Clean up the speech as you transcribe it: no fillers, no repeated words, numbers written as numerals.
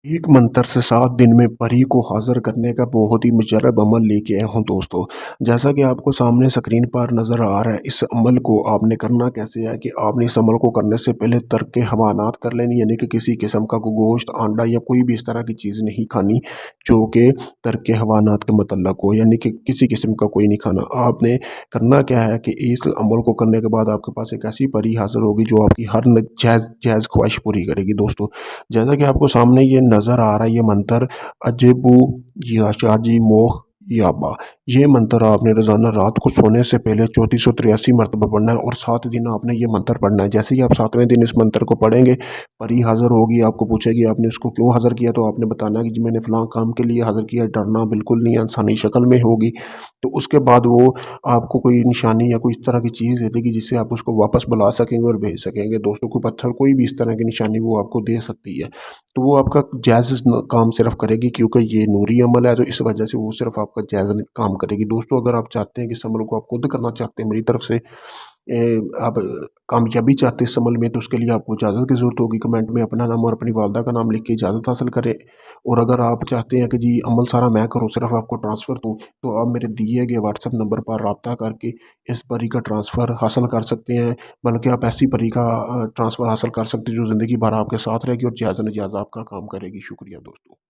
एक मंत्र से 7 दिन में परी को हाज़िर करने का बहुत ही मुजर्रब अमल लेके आया हूँ दोस्तों। जैसा कि आपको सामने स्क्रीन पर नज़र आ रहा है, इस अमल को आपने करना कैसे है कि आपने इस अमल को करने से पहले तर्क हवानात कर लेनी, यानी कि किसी किस्म का कोई गोश्त, अंडा या कोई भी इस तरह की चीज़ नहीं खानी, जो कि तर्क हवानात के मुतल्लक हो, यानी कि किसी किस्म का कोई नहीं खाना। आपने करना क्या है कि इस अमल को करने के बाद आपके पास एक ऐसी परी हाज़िर होगी जो आपकी हर जायज़ जायज़ ख्वाहिश पूरी करेगी दोस्तों। जैसा कि आपको सामने ये नज़र आ रहा है, ये मंत्र अजबू याशाजी मोह याबा, ये मंत्र आपने रोज़ाना रात को सोने से पहले 3483 मरतबा पढ़ना है और 7 दिन आपने ये मंत्र पढ़ना है। जैसे ही आप 7वें दिन इस मंत्र को पढ़ेंगे, परी हाज़िर होगी, आपको पूछेगी आपने इसको क्यों हाज़िर किया, तो आपने बताना है कि जी मैंने फ़लाँ काम के लिए हाज़िर किया। डरना बिल्कुल नहीं है, इंसानी शक्ल में होगी। तो उसके बाद वो आपको कोई निशानी या कोई इस तरह की चीज़ दे देगी जिससे आप उसको वापस बुला सकेंगे और भेज सकेंगे। दोस्तों, कोई पत्थर, कोई भी इस तरह की निशानी वो आपको दे सकती है। तो वो आपका जायज़ काम सिर्फ़ करेगी, क्योंकि ये नूरी अमल है, तो इस वजह से वो सिर्फ़ आपका जायज़ काम करेगी। दोस्तों, अगर आप चाहते हैं कि इस अमल को आप खुद करना चाहते हैं मेरी तरफ से, आप कामयाबी चाहते हैं इस अमल में, तो उसके लिए आपको इजाज़त की ज़रूरत होगी। कमेंट में अपना नाम और अपनी वालदा का नाम लिख के इजाज़त हासिल करें। और अगर आप चाहते हैं कि जी अमल सारा मैं करूँ, सिर्फ़ आपको ट्रांसफ़र दूँ, तो आप मेरे दिए गए व्हाट्सएप नंबर पर राब्ता करके इस परी का ट्रांसफ़र हासिल कर सकते हैं। बल्कि आप ऐसी परी का ट्रांसफ़र हासिल कर सकते हैं जो ज़िंदगी भर आपके साथ रहेगी और जायज़-न-जायज़ आपका काम करेगी। शुक्रिया दोस्तों।